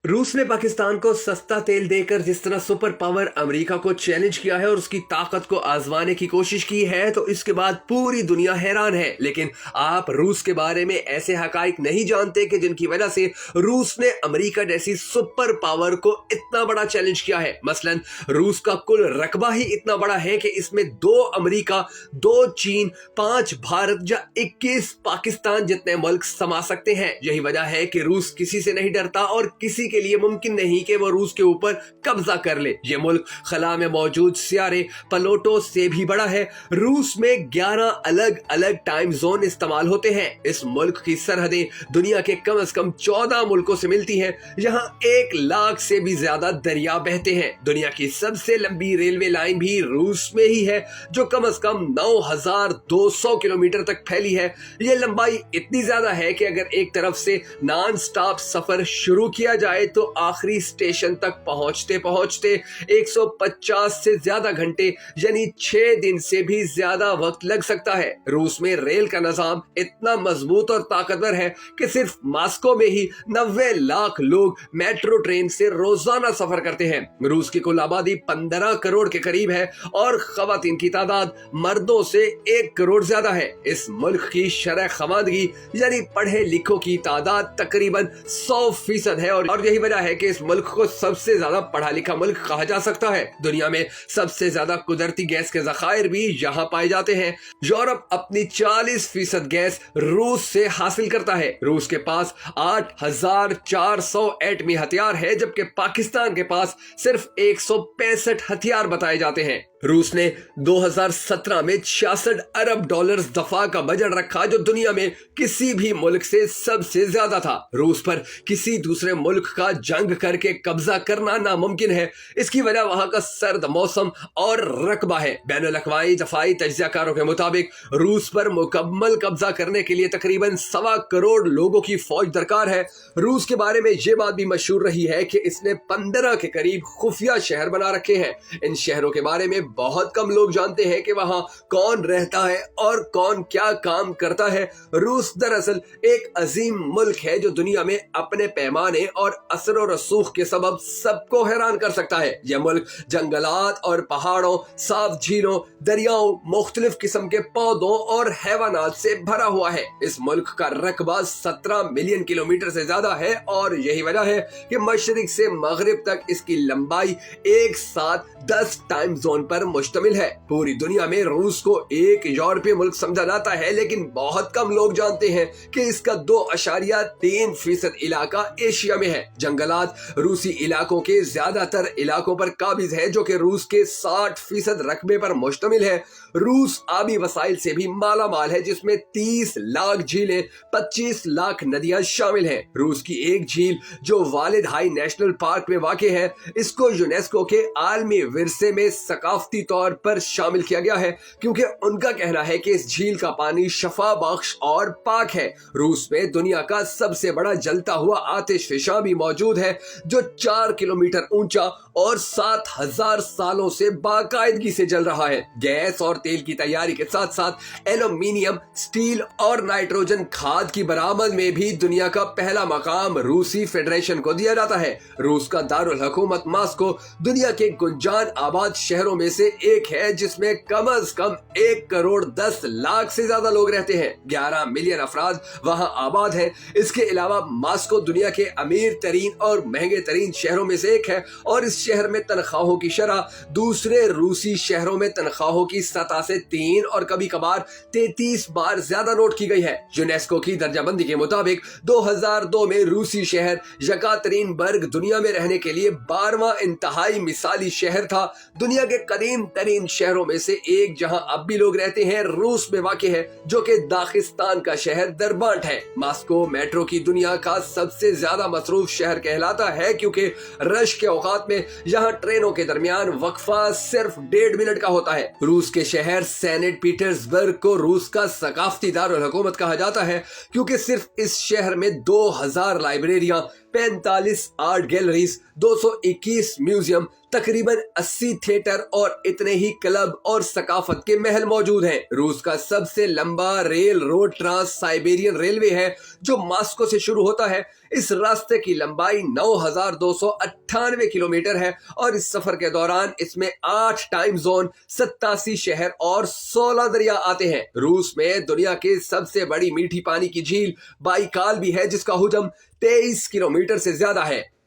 रूस ने पाकिस्तान को सस्ता तेल देकर जिस तरह सुपर पावर अमेरिका को चैलेंज किया है और उसकी ताकत को आजमाने की कोशिश की है, तो इसके बाद पूरी दुनिया हैरान है। लेकिन आप रूस के बारे में ऐसे हकाइक नहीं जानते कि जिनकी वजह से रूस ने अमेरिका जैसी सुपर पावर को इतना बड़ा चैलेंज किया है। मसलन रूस का कुल रकबा ही इतना बड़ा है कि इसमें 2 अमेरिका, 2 चीन, 5 भारत या 21 पाकिस्तान जितने मुल्क समा सकते हैं। यही वजह है कि रूस किसी से नहीं डरता और किसी के लिए मुमकिन नहीं कि वो रूस के ऊपर कब्जा कर ले। ये मुल्क खला में मौजूद सियारे प्लूटो से भी बड़ा है। रूस में 11 अलग अलग टाइम जोन इस्तेमाल होते हैं। इस मुल्क की सरहदें दुनिया के कम से कम 14 मुल्कों से मिलती हैं। यहाँ 1 लाख से भी ज्यादा दरिया बहते हैं। दुनिया की सबसे लंबी रेलवे लाइन भी रूस में ही है, जो कम से कम 9,200 किलोमीटर तक फैली है। ये लंबाई इतनी ज्यादा है कि अगर एक तरफ से नॉन स्टॉप सफर शुरू किया जाए तो आखिरी स्टेशन तक पहुंचते पहुंचते 150 से ज्यादा घंटे यानी 6 दिन से भी ज्यादा वक्त लग सकता है। रूस में रेल का निजाम इतना मजबूत और ताकतवर है कि सिर्फ मॉस्को में ही 90 लाख लोग मेट्रो ट्रेन से रोजाना सफर करते हैं। रूस की कुल आबादी 15 करोड़ के करीब है और खवातीन की तादाद मर्दों से 1 करोड़ ज्यादा है। इस मुल्क की शरह खवानगी यानी पढ़े लिखों की तादाद तकरीबन 100% है और यही वजह है कि इस मुल्क को सबसे ज्यादा पढ़ा लिखा मुल्क कहा जा सकता है। दुनिया में सबसे ज्यादा कुदरती गैस के जखायर भी यहाँ पाए जाते हैं। यूरोप अपनी 40% गैस रूस से हासिल करता है। रूस के पास 8,400 एटमी हथियार है, जबकि पाकिस्तान के पास सिर्फ 165 हथियार बताए जाते हैं। रूस ने 2017 में 66 अरब डॉलर्स दफा का बजट रखा, जो दुनिया में किसी भी मुल्क से सबसे ज्यादा था। रूस पर किसी दूसरे मुल्क का जंग करके कब्जा करना नामुमकिन है। इसकी वजह वहां का सर्द मौसम और रकबा है। बैनुल-अक़वामी दफाई तज्ज़ियाकारों के मुताबिक रूस पर मुकम्मल कब्जा करने के लिए तकरीबन 1.25 करोड़ लोगों की फौज दरकार है। रूस के बारे में ये बात भी मशहूर रही है कि इसने 15 के करीब खुफिया शहर बना रखे हैं। इन शहरों के बारे में बहुत कम लोग जानते हैं कि वहां कौन रहता है और कौन क्या काम करता है। रूस दरअसल एक अजीम मुल्क है जो दुनिया में अपने पैमाने और असर और रसूख के सबब सबको हैरान कर सकता है। यह मुल्क जंगलात और पहाड़ों, साफ झीलों, दरियाओं, मुख्तलिफ किस्म के पौधों और हैवानात से भरा हुआ है। इस मुल्क का रकबा 17 मिलियन किलोमीटर से ज्यादा है और यही वजह है कि मशरिक से मगरिब तक इसकी लंबाई एक साथ 10 टाइम जोन पर मुश्तमिल है। पूरी दुनिया में रूस को एक यूरोपीय मुल्क समझा जाता है, लेकिन बहुत कम लोग जानते हैं कि इसका 2.3% इलाका एशिया में है। जंगलात रूसी इलाकों के ज्यादातर इलाकों पर काबिज है, जो कि रूस के 60% रकबे पर मुश्तमिल है। रूस आबी वसाइल से भी माला माल है, जिसमें 30 लाख झीलें, 25 लाख नदियां शामिल हैं। रूस की एक झील जो वालिद हाई नेशनल पार्क में वाक़े है, इसको यूनेस्को के आलमी विरसे में सकाफती तौर पर शामिल किया गया है, क्योंकि उनका कहना है कि इस झील का पानी शफा बख्श और पाक है। रूस में दुनिया का सबसे बड़ा जलता हुआ आतिशफशां भी मौजूद है, जो 4 किलोमीटर ऊंचा और 7,000 सालों से बाकायदगी से जल रहा है। गैस और तेल की तैयारी के साथ साथ एल्यूमीनियम, स्टील और नाइट्रोजन खाद की बरामद में भी दुनिया का पहला मकाम रूसी फेडरेशन को दिया जाता है। रूस का दारुल हुकूमत मॉस्को दुनिया के गुंजान आबाद शहरों में से एक है, जिसमें कम से कम 1 करोड़ 10 लाख से ज्यादा लोग रहते हैं। 11 मिलियन अफराद वहां आबाद हैं। इसके अलावा मॉस्को दुनिया के अमीर तरीन और महंगे तरीन शहरों में से एक है और इस शहर में तनख्वाहों की शरह दूसरे रूसी शहरों में तनख्वाहों की सतह से 3 और कभी कभार 33 बार ज्यादा नोट की गई है। यूनेस्को की दर्जाबंदी के मुताबिक 2002 में रूसी शहर यकातेरिनबर्ग दुनिया में रहने के लिए 12वां इंतहाई मिसाली शहर था। दुनिया के कदीम तरीन शहरों में से एक जहां अब भी लोग रहते हैं रूस में वाक़ है, जो कि दागिस्तान का शहर दरबांट है। मॉस्को मेट्रो की दुनिया का सबसे ज्यादा मसरूफ शहर कहलाता है, क्योंकि रश के औकात में यहाँ ट्रेनों के दरमियान वक्फा सिर्फ 1.5 मिनट का होता है। रूस के शहर सेंट पीटर्सबर्ग को रूस का सकाफती दारुल हुकूमत कहा जाता है, क्योंकि सिर्फ इस शहर में 2000 लाइब्रेरियां, 45 आर्ट गैलरीज, 221 म्यूजियम, तकरीबन 80 थिएटर और इतने ही क्लब और सकाफत के महल मौजूद हैं। रूस का सबसे लंबा railroad trans Siberian railway है जो मॉस्को से शुरू होता है। इस रास्ते की लंबाई 9,298 किलोमीटर है और इस सफर के दौरान इसमें 8 टाइम जोन, 87 शहर और 16 दरिया आते हैं। रूस में दुनिया की सबसे बड़ी मीठी पानी की झील बाइकाल भी है जिसका हुजम 23 किलोमीटर से ज्यादा है।